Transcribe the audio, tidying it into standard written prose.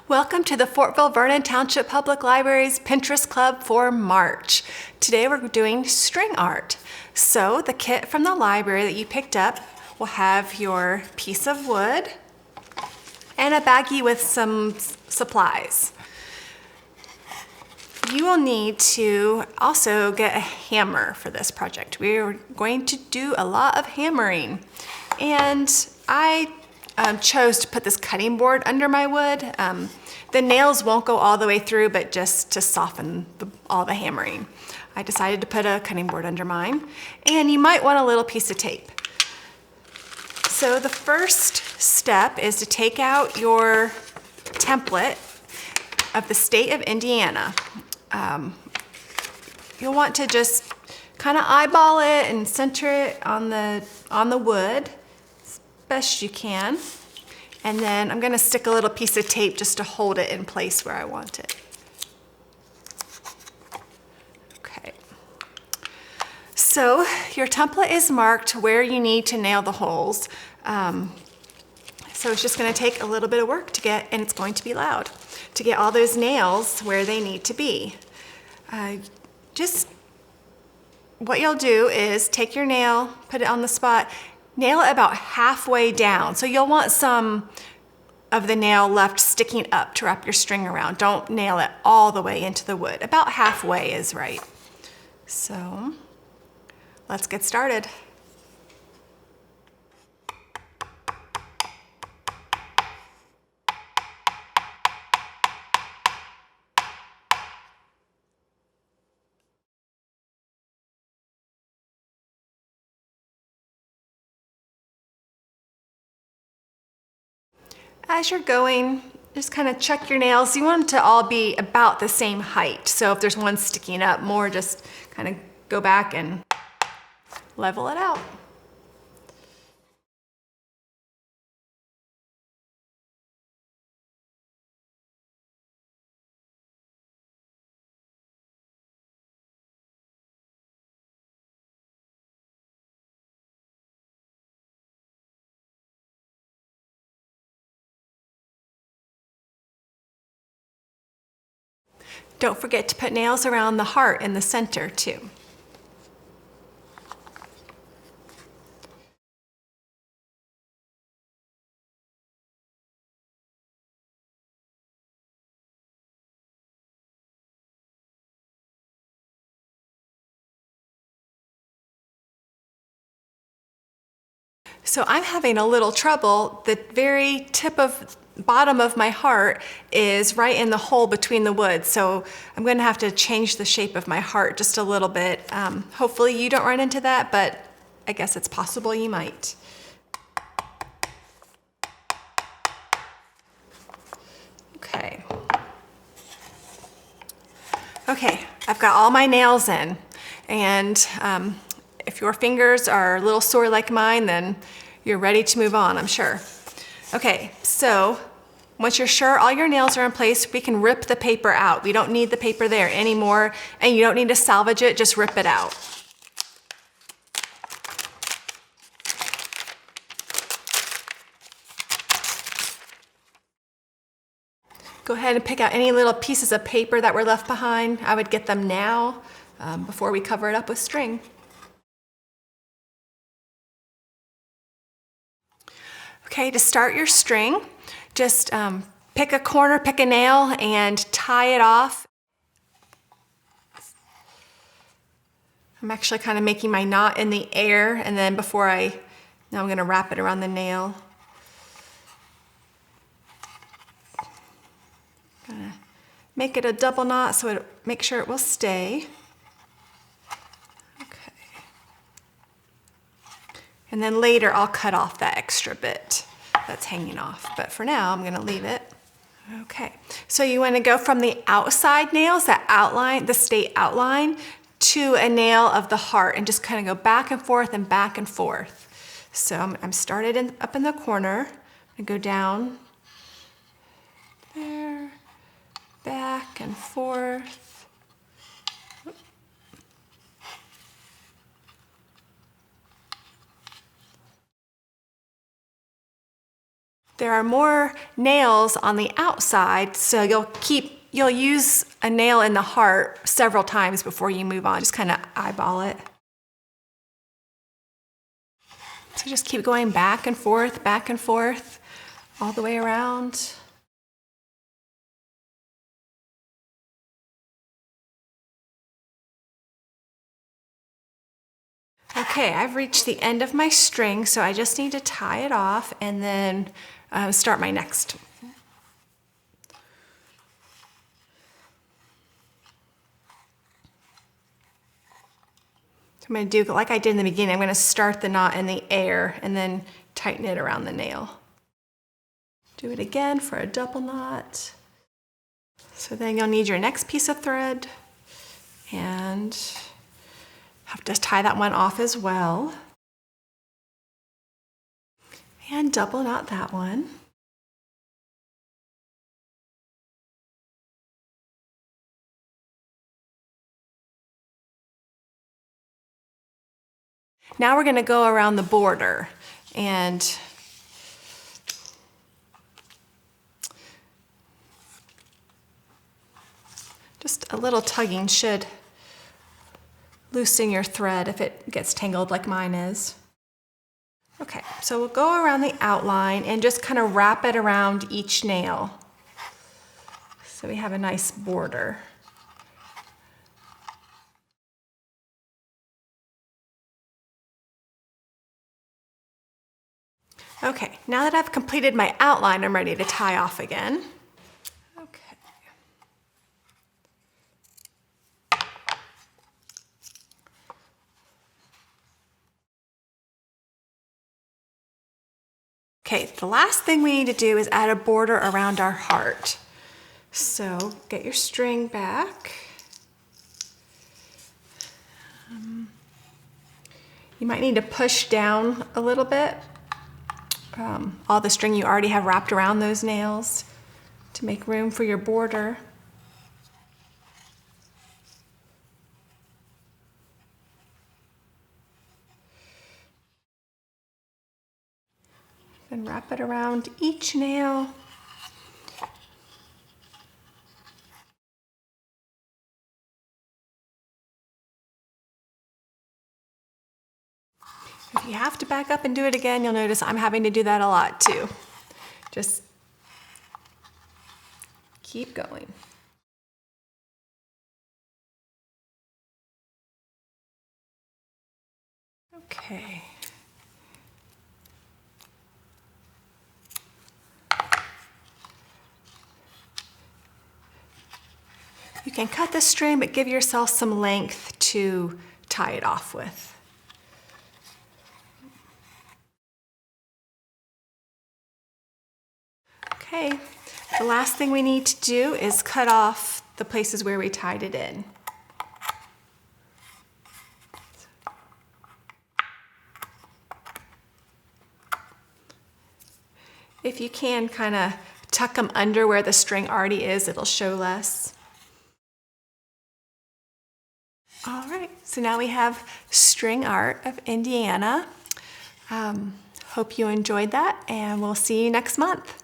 Welcome to the Fortville Vernon Township Public Library's Pinterest Club for March. Today we're doing string art. So the kit from the library that you picked up will have your piece of wood and a baggie with some supplies. You will need to also get a hammer for this project. We're going to do a lot of hammering. And I chose to put this cutting board under my wood. The nails won't go all the way through, but just to soften all the hammering. I decided to put a cutting board under mine. And you might want a little piece of tape. So the first step is to take out your template of the state of Indiana. You'll want to just kind of eyeball it and center it on the wood as best you can. And then I'm going to stick a little piece of tape just to hold it in place where I want it. Okay. So your template is marked where you need to nail the holes. So it's just going to take a little bit of work to get, and it's going to be loud, to get all those nails where they need to be. Just what you'll do is take your nail, put it on the spot, nail it about halfway down. So you'll want some of the nail left sticking up to wrap your string around. Don't nail it all the way into the wood. About halfway is right. So let's get started. As you're going, just kind of check your nails. You want them to all be about the same height. So if there's one sticking up more, just kind of go back and level it out. Don't forget to put nails around the heart in the center too. So I'm having a little trouble. The very bottom of my heart is right in the hole between the wood. So I'm going to have to change the shape of my heart just a little bit. Hopefully you don't run into that, but I guess it's possible you might. Okay. Okay, I've got all my nails in. And if your fingers are a little sore like mine, then you're ready to move on, I'm sure. Okay, so once you're sure all your nails are in place, we can rip the paper out. We don't need the paper there anymore, and you don't need to salvage it, just rip it out. Go ahead and pick out any little pieces of paper that were left behind. I would get them now before we cover it up with string. Okay, to start your string, just pick a corner, pick a nail, and tie it off. I'm actually kind of making my knot in the air, and then now I'm going to wrap it around the nail. Gonna make it a double knot so make sure it will stay. Okay. And then later I'll cut off that extra bit that's hanging off, but for now I'm going to leave it. Okay, so you want to go from the outside nails, that outline, the state outline, to a nail of the heart, and just kind of go back and forth and back and forth. So I'm started up in the corner and go down there, back and forth. there are more nails on the outside, so you'll use a nail in the heart several times before you move on. Just kind of eyeball it. So just keep going back and forth, all the way around. Okay, I've reached the end of my string, so I just need to tie it off and then start my next. So I'm going to do like I did in the beginning. I'm going to start the knot in the air and then tighten it around the nail. Do it again for a double knot. So then you'll need your next piece of thread and have to tie that one off as well. And double knot that one. Now we're going to go around the border and just a little tugging should loosen your thread if it gets tangled like mine is. Okay, so we'll go around the outline and just kind of wrap it around each nail so we have a nice border. Okay, now that I've completed my outline, I'm ready to tie off again. Okay. Okay, the last thing we need to do is add a border around our heart. So get your string back. You might need to push down a little bit. All the string you already have wrapped around those nails to make room for your border. Then wrap it around each nail. If you have to back up and do it again, you'll notice I'm having to do that a lot too. Just keep going. Okay. You can cut the string, but give yourself some length to tie it off with. Okay, the last thing we need to do is cut off the places where we tied it in. If you can, kind of tuck them under where the string already is, it'll show less. All right, so now we have String Art of Indiana. Hope you enjoyed that, and we'll see you next month.